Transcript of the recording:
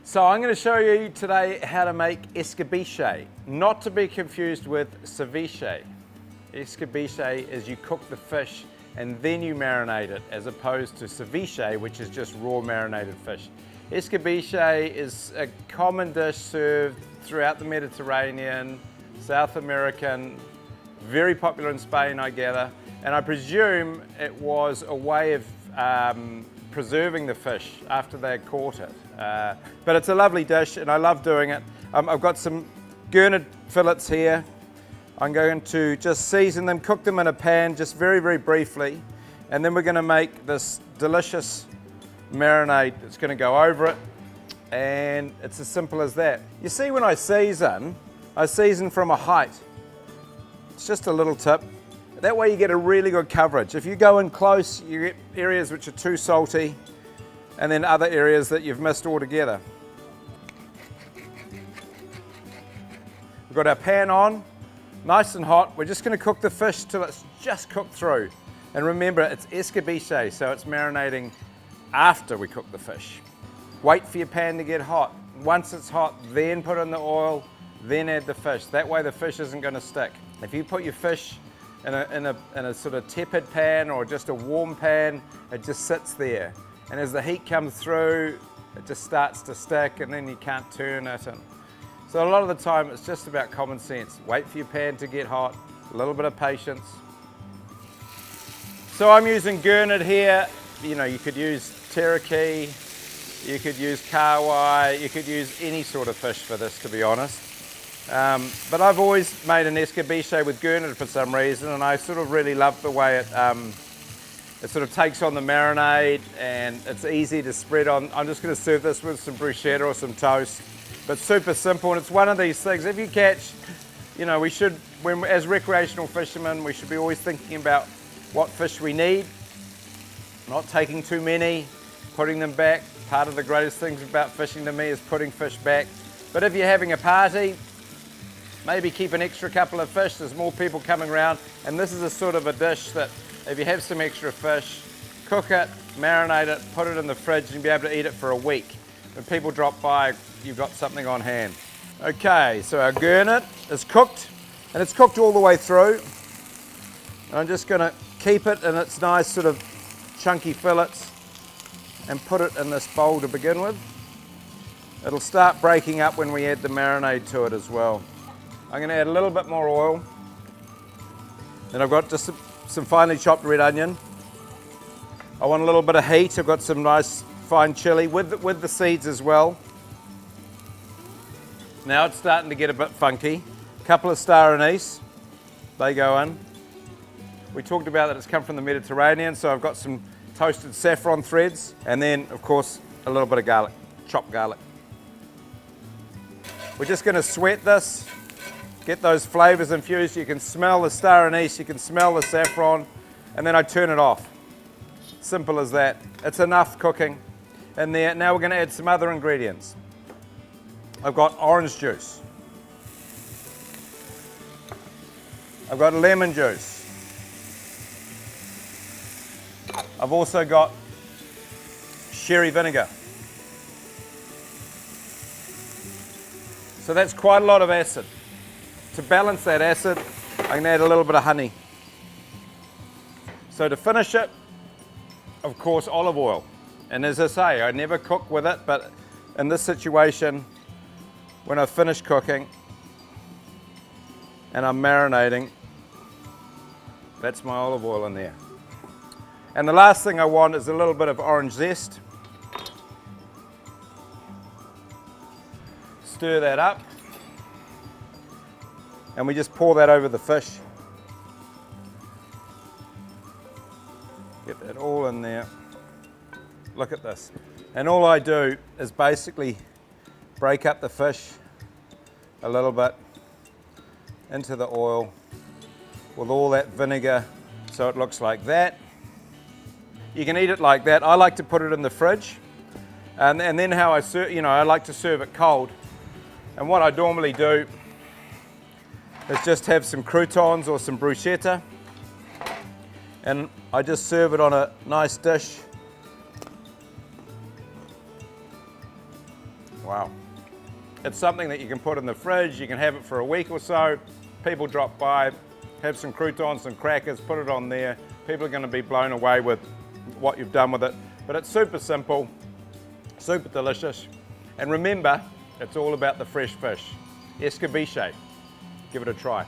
So I'm going to show you today how to make escabeche, not to be confused with ceviche. Escabeche is you cook the fish and then you marinate it, as opposed to ceviche, which is just raw marinated fish. Escabeche is a common dish served throughout the Mediterranean, South American, very popular in Spain, I gather, and I presume it was a way of preserving the fish after they had caught it. But it's a lovely dish and I love doing it. I've got some gurnard fillets here. I'm going to just season them, cook them in a pan just very, very briefly, and then we're going to make this delicious marinade that's going to go over it, and it's as simple as that. You see, when I season from a height. It's just a little tip. That way you get a really good coverage. If you go in close, you get areas which are too salty, and then other areas that you've missed altogether. We've got our pan on, nice and hot. We're just going to cook the fish till it's just cooked through. And remember, it's escabeche, so it's marinating after we cook the fish. Wait for your pan to get hot. Once it's hot, then put in the oil, then add the fish. That way the fish isn't going to stick. If you put your fish in a sort of tepid pan or just a warm pan, it just sits there. And as the heat comes through, it just starts to stick and then you can't turn it. And so a lot of the time it's just about common sense. Wait for your pan to get hot, a little bit of patience. So I'm using gurnard here. You know, you could use teriyaki, you could use kawai, you could use any sort of fish for this, to be honest. But I've always made an escabeche with gurnard for some reason, and I sort of really love the way it sort of takes on the marinade and it's easy to spread on. I'm just going to serve this with some bruschetta or some toast, but super simple. And it's one of these things, if you catch, you know, we should, as recreational fishermen, we should be always thinking about what fish we need, not taking too many, putting them back. Part of the greatest things about fishing to me is putting fish back. But if you're having a party, maybe keep an extra couple of fish. There's more people coming around, and this is a sort of a dish that if you have some extra fish, cook it, marinate it, put it in the fridge, and you'll be able to eat it for a week. When people drop by, you've got something on hand. Okay, so our gurnard is cooked, and it's cooked all the way through. And I'm just going to keep it in its nice sort of chunky fillets and put it in this bowl to begin with. It'll start breaking up when we add the marinade to it as well. I'm going to add a little bit more oil. Then I've got just some finely chopped red onion. I want a little bit of heat. I've got some nice fine chili with the seeds as well. Now it's starting to get a bit funky. A couple of star anise, they go in. We talked about that it's come from the Mediterranean, so I've got some toasted saffron threads, and then of course a little bit of garlic, chopped garlic. We're just going to sweat this. Get those flavors infused. You can smell the star anise, you can smell the saffron, and then I turn it off. Simple as that. It's enough cooking in there. Now we're going to add some other ingredients. I've got orange juice. I've got lemon juice. I've also got sherry vinegar. So that's quite a lot of acid. To balance that acid, I'm going to add a little bit of honey. So to finish it, of course, olive oil. And as I say, I never cook with it, but in this situation, when I've finished cooking and I'm marinating, that's my olive oil in there. And the last thing I want is a little bit of orange zest. Stir that up. And we just pour that over the fish. Get that all in there. Look at this. And all I do is basically break up the fish a little bit into the oil with all that vinegar so it looks like that. You can eat it like that. I like to put it in the fridge. And then how I serve, I like to serve it cold. And what I normally do is just have some croutons or some bruschetta, and I just serve it on a nice dish Wow. It's something that you can put in the fridge, you can have it for a week or so. People drop by, have some croutons, some crackers, put it on there. People are going to be blown away with what you've done with it. But it's super simple, super delicious. And remember, it's all about the fresh fish. Escabeche. Give it a try.